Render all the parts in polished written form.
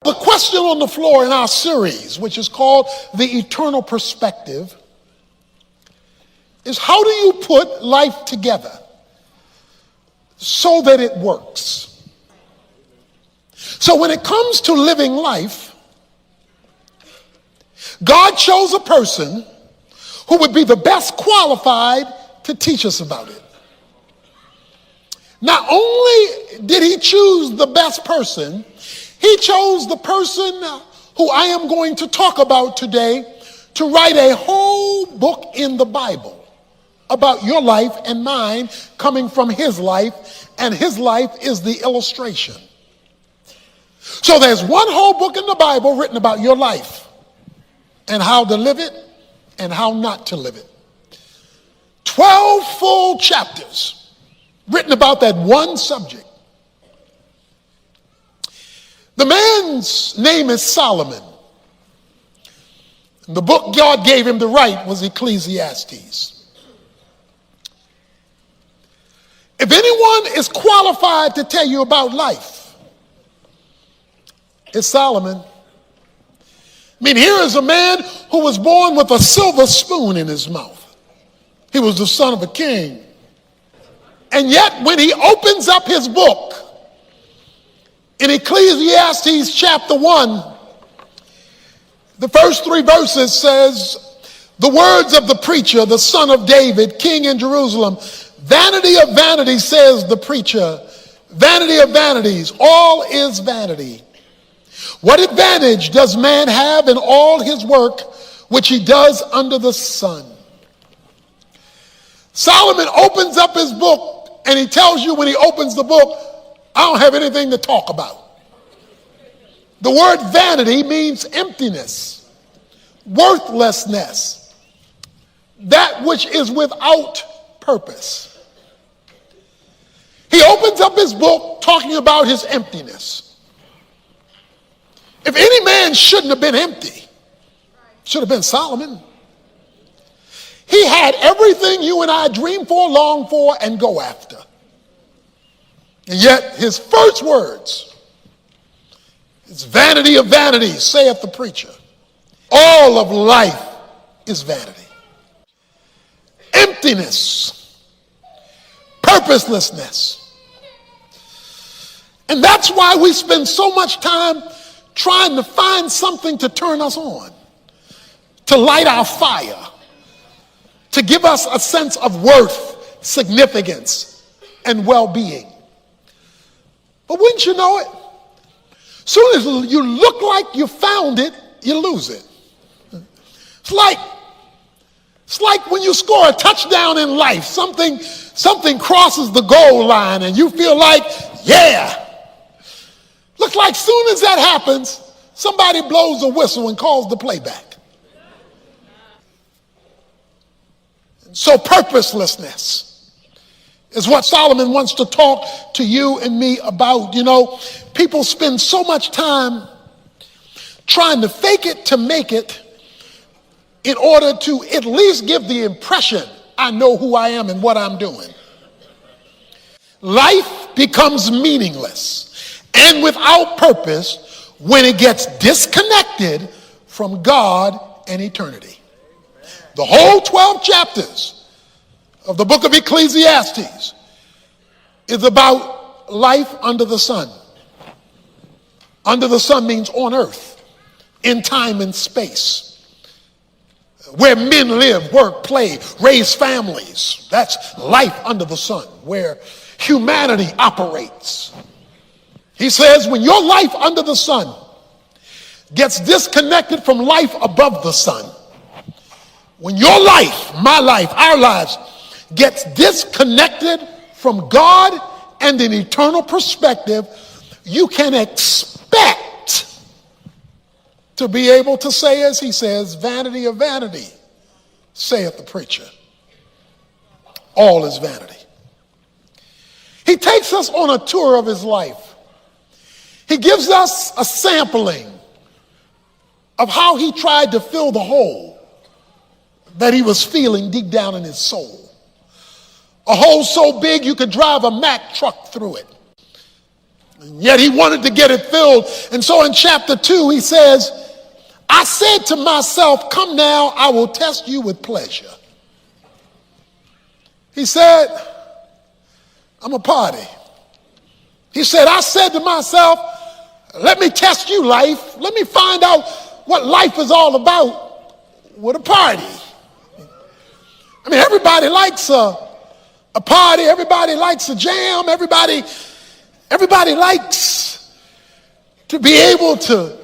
The question on the floor in our series, which is called The Eternal Perspective, is how do you put life together so that it works? So when it comes to living life, God chose a person who would be the best qualified to teach us about it. Not only did he choose the best person, he chose the person who I am going to talk about today to write a whole book in the Bible about your life and mine, coming from his life, and his life is the illustration. So there's one whole book in the Bible written about your life and how to live it and how not to live it. 12 full chapters written about that one subject. The man's name is Solomon. The book God gave him to write was Ecclesiastes. If anyone is qualified to tell you about life, it's Solomon. I mean, here is a man who was born with a silver spoon in his mouth. He was the son of a king. And yet, when he opens up his book, in Ecclesiastes chapter 1, the first 3 verses says, the words of the preacher, the son of David, king in Jerusalem, vanity of vanities, says the preacher, vanity of vanities, all is vanity. What advantage does man have in all his work which he does under the sun? Solomon opens up his book and he tells you when he opens the book, I don't have anything to talk about. The word vanity means emptiness, worthlessness, that which is without purpose. He opens up his book talking about his emptiness. If any man shouldn't have been empty, should have been Solomon. He had everything you and I dream for, long for, and go after. And yet his first words is vanity of vanities, saith the preacher. All of life is vanity. Emptiness, purposelessness. And that's why we spend so much time trying to find something to turn us on, to light our fire, to give us a sense of worth, significance, and well-being. But wouldn't you know it? Soon as you look like you found it, you lose it. It's like when you score a touchdown in life, something crosses the goal line and you feel like, yeah. Looks like soon as that happens, somebody blows a whistle and calls the playback. So purposelessness is what Solomon wants to talk to you and me about. You know, people spend so much time trying to fake it to make it in order to at least give the impression I know who I am and what I'm doing. Life becomes meaningless and without purpose when it gets disconnected from God and eternity. The whole 12 chapters of the book of Ecclesiastes is about life under the sun. Under the sun means on earth, in time and space, where men live, work, play, raise families. That's life under the sun, where humanity operates. He says when your life under the sun gets disconnected from life above the sun, when your life, my life, our lives gets disconnected from God and an eternal perspective, you can expect to be able to say, as he says, vanity of vanity, saith the preacher. All is vanity. He takes us on a tour of his life. He gives us a sampling of how he tried to fill the hole that he was feeling deep down in his soul. A hole so big you could drive a Mack truck through it. Yet he wanted to get it filled. And so in chapter 2, he says, I said to myself, come now, I will test you with pleasure. He said, I'm a party. He said, I said to myself, let me test you, life. Let me find out what life is all about with a party. I mean, everybody likes a party. Everybody likes a jam. Everybody likes to be able to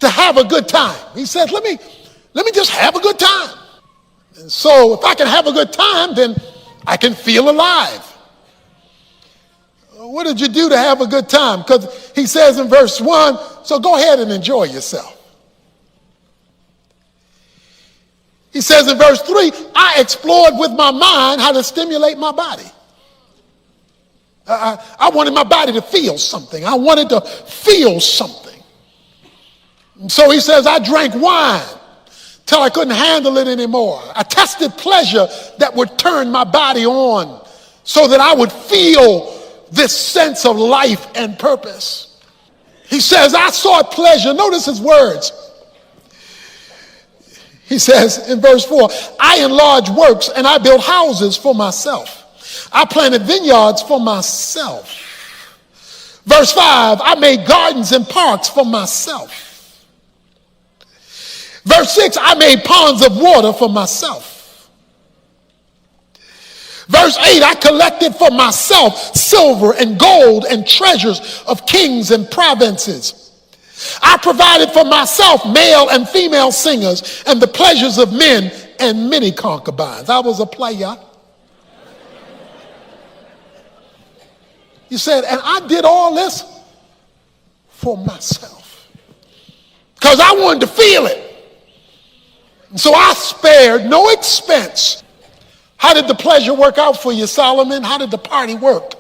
have a good time. He says, let me just have a good time. And so if I can have a good time, then I can feel alive. What did you do to have a good time? Because he says in verse 1, so go ahead and enjoy yourself. He says in verse 3, I explored with my mind how to stimulate my body. I wanted my body to feel something. I wanted to feel something. And so he says, I drank wine till I couldn't handle it anymore. I tested pleasure that would turn my body on so that I would feel this sense of life and purpose. He says, I sought pleasure. Notice his words. He says in verse 4, I enlarged works and I built houses for myself. I planted vineyards for myself. Verse 5, I made gardens and parks for myself. Verse 6, I made ponds of water for myself. Verse 8, I collected for myself silver and gold and treasures of kings and provinces. I provided for myself male and female singers and the pleasures of men and many concubines. I was a player. He said, and I did all this for myself because I wanted to feel it. And so I spared no expense. How did the pleasure work out for you, Solomon? How did the party work?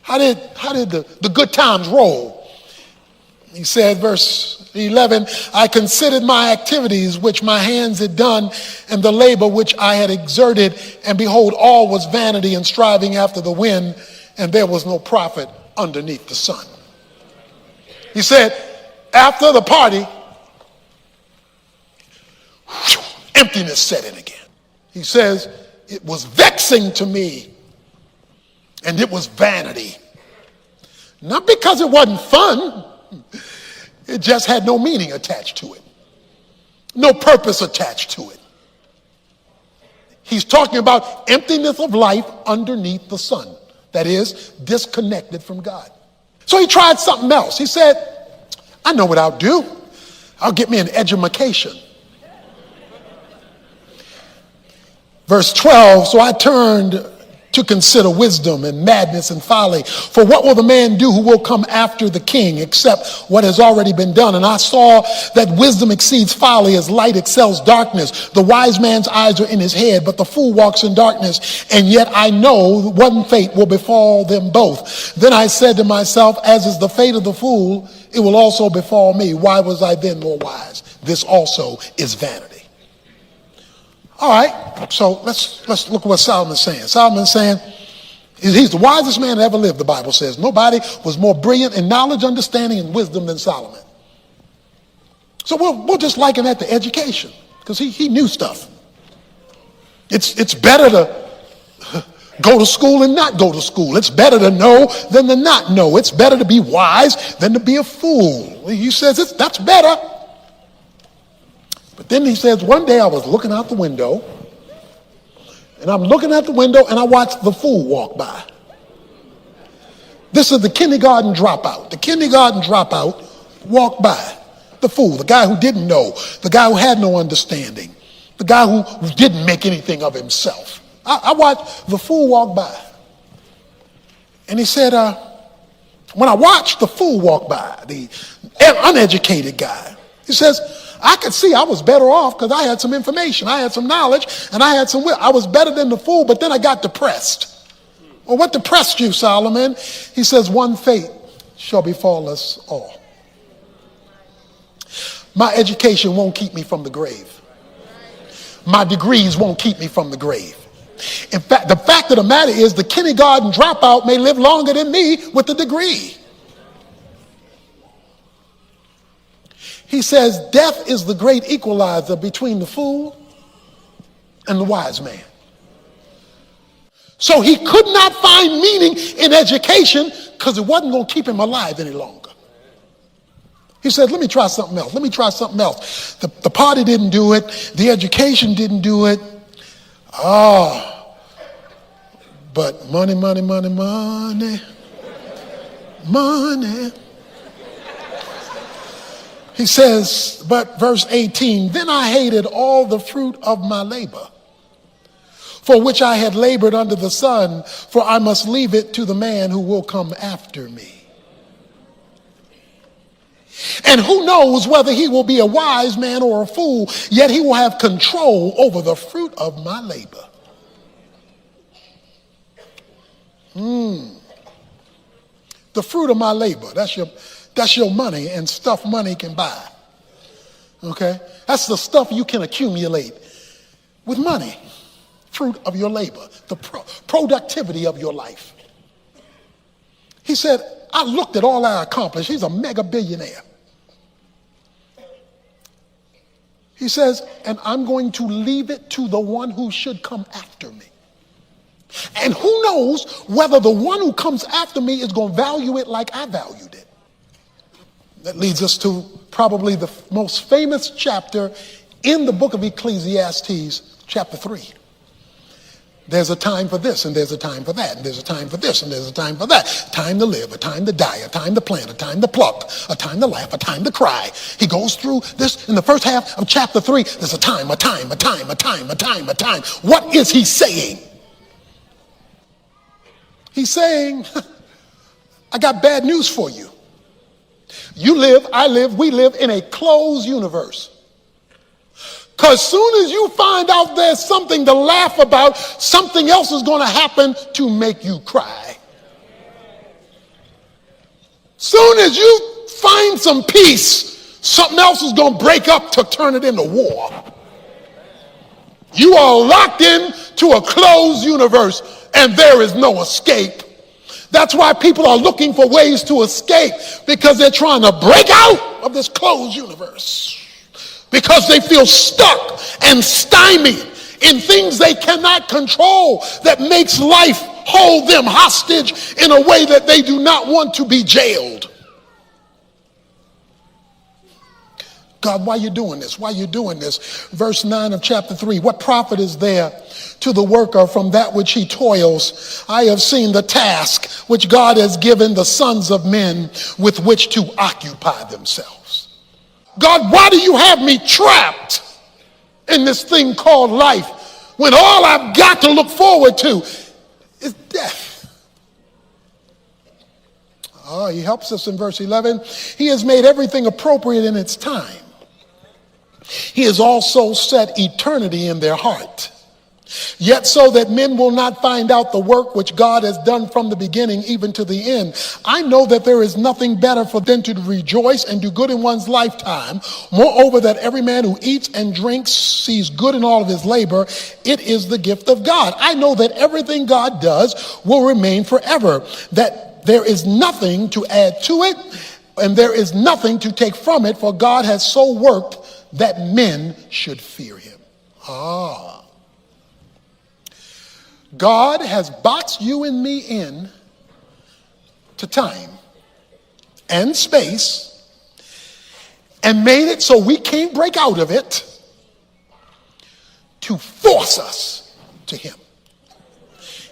How did the good times roll? He said, verse 11, I considered my activities which my hands had done and the labor which I had exerted, and behold, all was vanity and striving after the wind, and there was no profit underneath the sun. He said, after the party, emptiness set in again. He says, it was vexing to me, and it was vanity. Not because it wasn't fun. It just had no meaning attached to it. No purpose attached to it. He's talking about emptiness of life underneath the sun. That is, disconnected from God. So he tried something else. He said, I know what I'll do. I'll get me an edumacation. Verse 12, so I turned to consider wisdom and madness and folly. For what will the man do who will come after the king except what has already been done? And I saw that wisdom exceeds folly as light excels darkness. The wise man's eyes are in his head, but the fool walks in darkness. And yet I know one fate will befall them both. Then I said to myself, as is the fate of the fool, it will also befall me. Why was I then more wise? This also is vanity. All right, so let's look at what Solomon's saying. Solomon's saying he's the wisest man that ever lived, the Bible says. Nobody was more brilliant in knowledge, understanding, and wisdom than Solomon. So we'll just liken that to education, because he knew stuff. It's better to go to school and not go to school. It's better to know than to not know. It's better to be wise than to be a fool. He says that's better. But then he says, one day I was looking out the window, and I'm looking out the window, and I watched the fool walk by. This is the kindergarten dropout. The kindergarten dropout walked by. The fool, the guy who didn't know, the guy who had no understanding, the guy who didn't make anything of himself. I watched the fool walk by. And he said, when I watched the fool walk by, the uneducated guy, he says, I could see I was better off because I had some information, I had some knowledge, and I had some will. I was better than the fool, but then I got depressed. Well, what depressed you, Solomon? He says, one fate shall befall us all. My education won't keep me from the grave. My degrees won't keep me from the grave. In fact, the fact of the matter is the kindergarten dropout may live longer than me with the degree. He says death is the great equalizer between the fool and the wise man. So he could not find meaning in education because it wasn't going to keep him alive any longer. He said, let me try something else. Let me try something else. The party didn't do it. The education didn't do it. But money, money, money, money, money. He says, but verse 18, then I hated all the fruit of my labor, for which I had labored under the sun, for I must leave it to the man who will come after me. And who knows whether he will be a wise man or a fool, yet he will have control over the fruit of my labor. The fruit of my labor, that's your money and stuff money can buy. Okay? That's the stuff you can accumulate with money. Fruit of your labor, the productivity of your life. He said, I looked at all I accomplished. He's a mega billionaire. He says, and I'm going to leave it to the one who should come after me. And who knows whether the one who comes after me is going to value it like I valued it. That leads us to probably the most famous chapter in the book of Ecclesiastes, chapter 3. There's a time for this, and there's a time for that, and there's a time for this, and there's a time for that. Time to live, a time to die, a time to plant, a time to pluck, a time to laugh, a time to cry. He goes through this in the first half of chapter 3. There's a time, a time, a time, a time, a time, a time. What is he saying? He's saying, I got bad news for you. You live, I live, we live in a closed universe. Because soon as you find out there's something to laugh about, something else is going to happen to make you cry. Soon as you find some peace, something else is going to break up to turn it into war. You are locked into a closed universe and there is no escape. That's why people are looking for ways to escape, because they're trying to break out of this closed universe. Because they feel stuck and stymied in things they cannot control that makes life hold them hostage in a way that they do not want to be jailed. God, why are you doing this? Why are you doing this? Verse 9 of chapter 3, what profit is there to the worker from that which he toils? I have seen the task which God has given the sons of men with which to occupy themselves. God, why do you have me trapped in this thing called life when all I've got to look forward to is death? He helps us in verse 11. He has made everything appropriate in its time. He has also set eternity in their heart. Yet so that men will not find out the work which God has done from the beginning even to the end. I know that there is nothing better for them to rejoice and do good in one's lifetime. Moreover, that every man who eats and drinks sees good in all of his labor. It is the gift of God. I know that everything God does will remain forever. That there is nothing to add to it, and there is nothing to take from it, for God has so worked that men should fear him. God has boxed you and me in to time and space and made it so we can't break out of it to force us to him.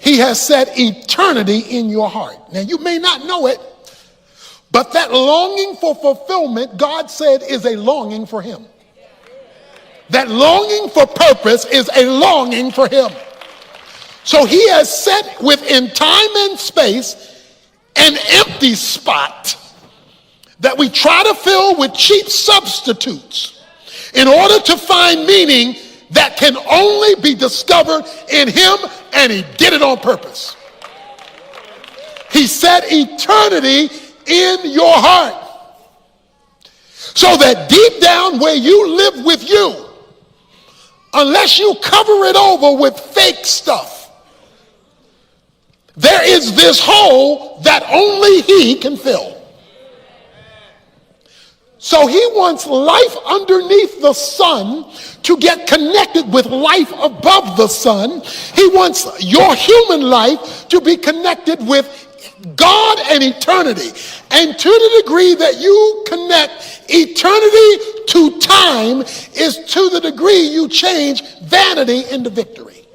He has set eternity in your heart. Now, you may not know it, but that longing for fulfillment, God said, is a longing for him. That longing for purpose is a longing for him. So he has set within time and space an empty spot that we try to fill with cheap substitutes in order to find meaning that can only be discovered in him, and he did it on purpose. He set eternity in your heart so that deep down where you live with you, unless you cover it over with fake stuff, there is this hole that only he can fill. So he wants life underneath the sun to get connected with life above the sun. He wants your human life to be connected with God and eternity. And to the degree that you connect eternity to time is to the degree you change vanity into victory.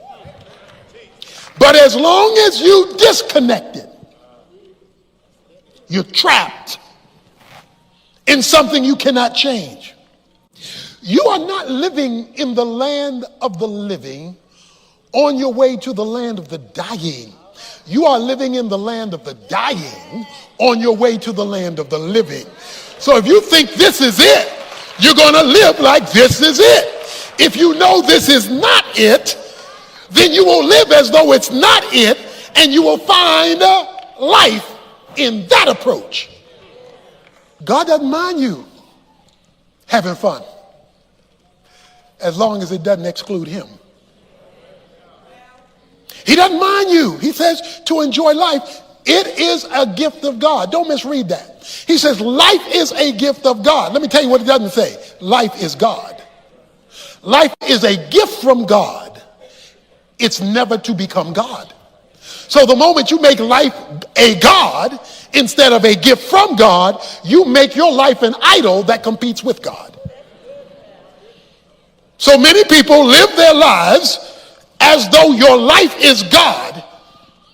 But as long as you disconnect it, you're trapped in something you cannot change. You are not living in the land of the living on your way to the land of the dying. You are living in the land of the dying on your way to the land of the living. So if you think this is it, you're going to live like this is it. If you know this is not it, then you will live as though it's not it, and you will find life in that approach. God doesn't mind you having fun as long as it doesn't exclude him. He doesn't mind you. He says to enjoy life. It is a gift of God. Don't misread that. He says life is a gift of God. Let me tell you what it doesn't say. Life is God. Life is a gift from God. It's never to become God. So the moment you make life a God instead of a gift from God, you make your life an idol that competes with God. So many people live their lives as though your life is God,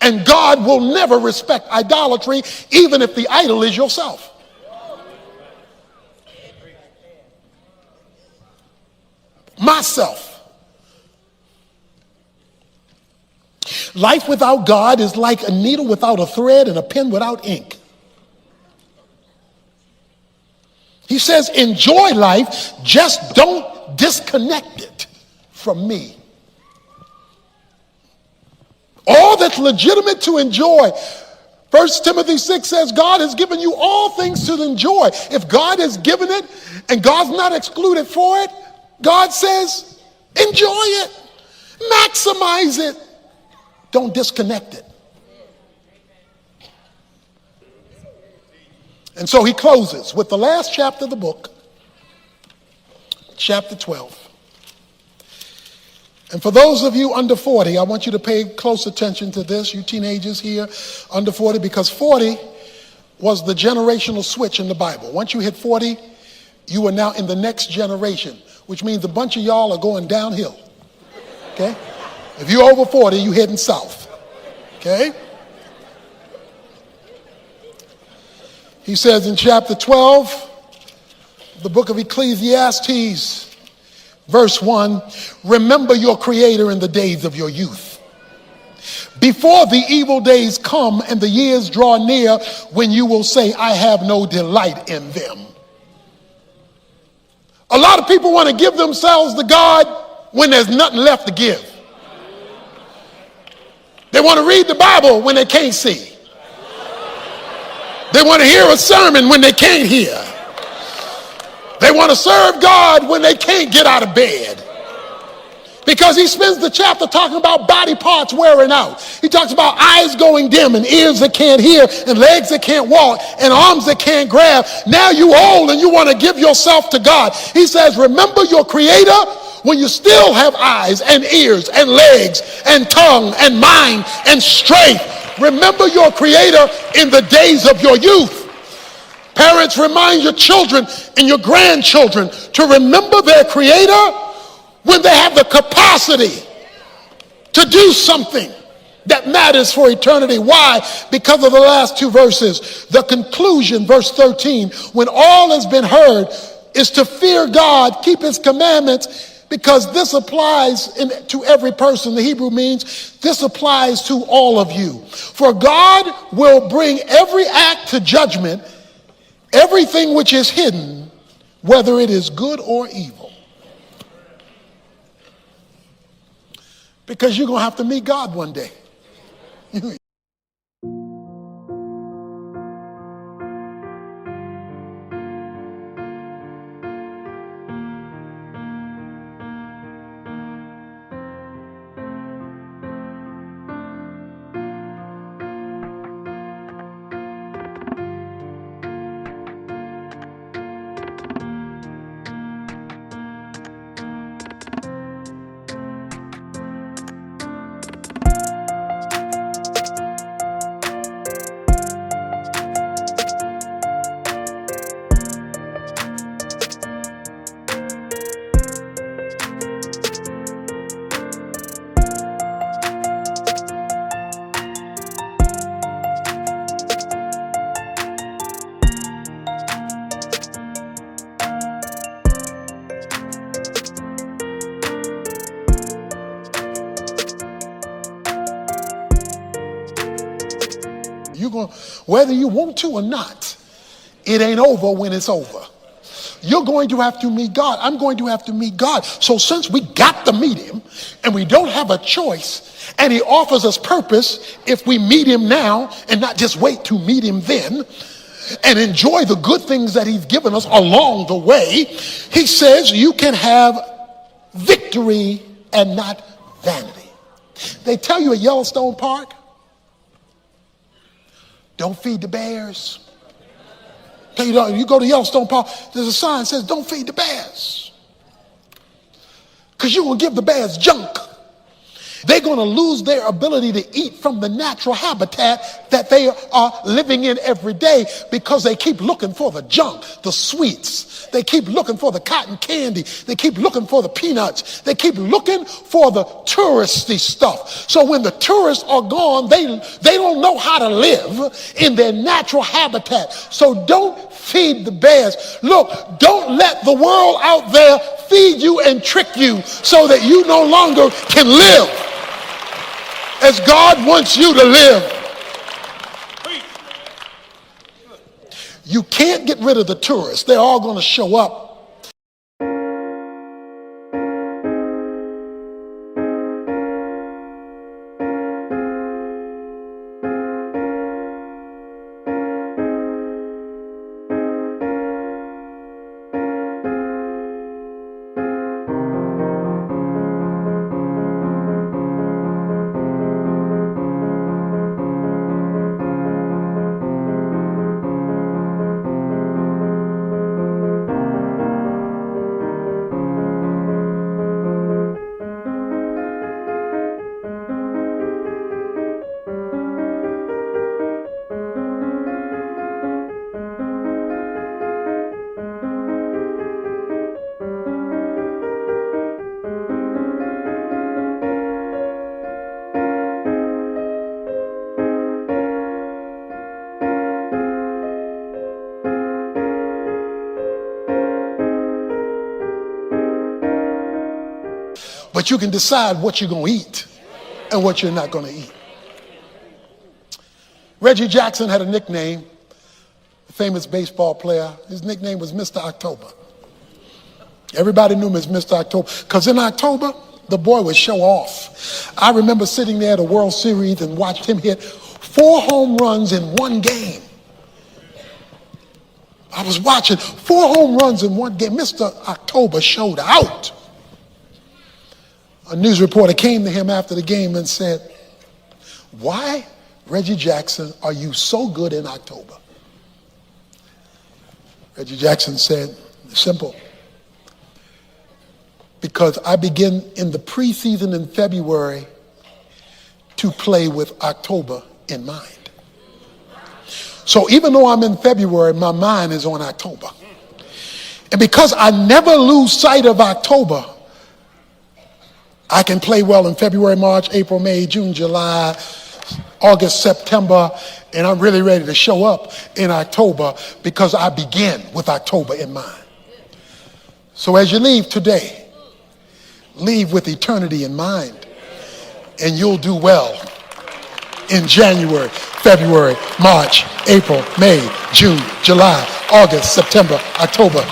and God will never respect idolatry, even if the idol is yourself. Myself. Life without God is like a needle without a thread and a pen without ink. He says, enjoy life, just don't disconnect it from me. All that's legitimate to enjoy. 1 Timothy 6 says God has given you all things to enjoy. If God has given it and God's not excluded for it, God says enjoy it. Maximize it. Don't disconnect it. And so he closes with the last chapter of the book, chapter 12. And for those of you under 40, I want you to pay close attention to this, you teenagers here under 40, because 40 was the generational switch in the Bible. Once you hit 40, you are now in the next generation, which means a bunch of y'all are going downhill. Okay? If you're over 40, you're heading south. Okay? He says in chapter 12, the book of Ecclesiastes, verse 1, remember your Creator in the days of your youth, before the evil days come and the years draw near when you will say, I have no delight in them. A lot of people want to give themselves to God when there's nothing left to give. They want to read the Bible when they can't see. They want to hear a sermon when they can't hear. They want to serve God when they can't get out of bed. Because he spends the chapter talking about body parts wearing out. He talks about eyes going dim and ears that can't hear and legs that can't walk and arms that can't grab. Now you old and you want to give yourself to God. He says, remember your Creator when you still have eyes and ears and legs and tongue and mind and strength. Remember your Creator in the days of your youth. Parents, remind your children and your grandchildren to remember their Creator when they have the capacity to do something that matters for eternity. Why? Because of the last two verses. The conclusion, verse 13, when all has been heard, is to fear God, keep his commandments, because this applies to every person. The Hebrew means this applies to all of you. For God will bring every act to judgment, everything which is hidden, whether it is good or evil. Because you're going to have to meet God one day. You're going, whether you want to or not, it ain't over when it's over. You're going to have to meet God. I'm going to have to meet God. So since we got to meet him and we don't have a choice, and he offers us purpose if we meet him now and not just wait to meet him then and enjoy the good things that he's given us along the way, he says you can have victory and not vanity. They tell you at Yellowstone Park, don't feed the bears. You go to Yellowstone Park, there's a sign that says, don't feed the bears. Because you're going to give the bears junk. They're going to lose their ability to eat from the natural habitat that they are living in every day because they keep looking for the junk, the sweets. They keep looking for the cotton candy. They keep looking for the peanuts. They keep looking for the touristy stuff. So when the tourists are gone, they don't know how to live in their natural habitat. So don't feed the bears. Look, don't let the world out there feed you and trick you so that you no longer can live as God wants you to live. You can't get rid of the tourists. They're all going to show up. But you can decide what you're going to eat and what you're not going to eat. Reggie Jackson had a nickname, a famous baseball player. His nickname was Mr. October. Everybody knew him as Mr. October because in October, the boy would show off. I remember sitting there at a World Series and watched him hit 4 home runs in one game. I was watching 4 home runs in one game. Mr. October showed out. A news reporter came to him after the game and said, "Why, Reggie Jackson, are you so good in October?" Reggie Jackson said, "Simple. Because I begin in the preseason in February to play with October in mind. So even though I'm in February, my mind is on October. And because I never lose sight of October, I can play well in February, March, April, May, June, July, August, September, and I'm really ready to show up in October because I begin with October in mind." So as you leave today, leave with eternity in mind, and you'll do well in January, February, March, April, May, June, July, August, September, October.